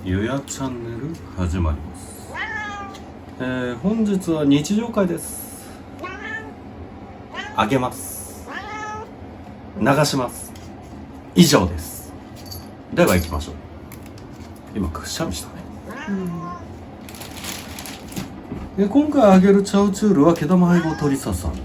ゆやチャンネル始まります。本日は日常会です。あげます。流します。以上です。では行きましょう。今くしゃみしたね。今回あげるチャウチュールは毛玉配合鳥ささみ。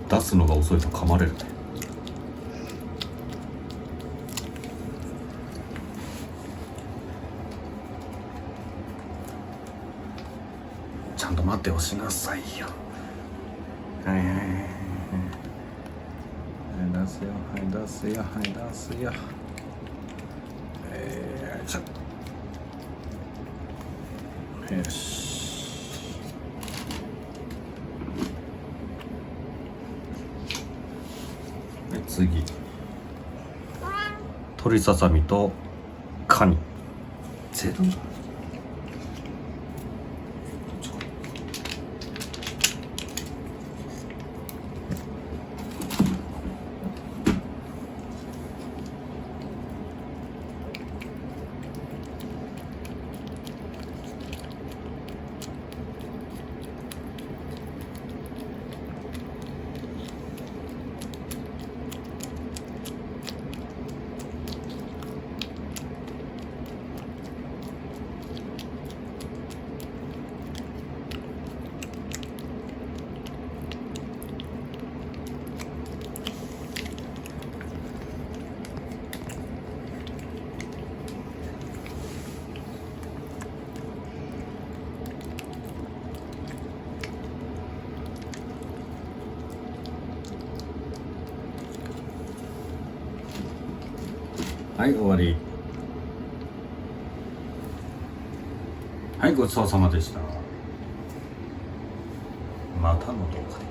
出すのが遅いと噛まれるね。ちゃんと待っておしなさいよ。はい出すよ、はい出すよ、はい出すよ。よし。次、鳥ささみとカニゼロだ。はい、終わり。はい、ごちそうさまでした。またの動画で。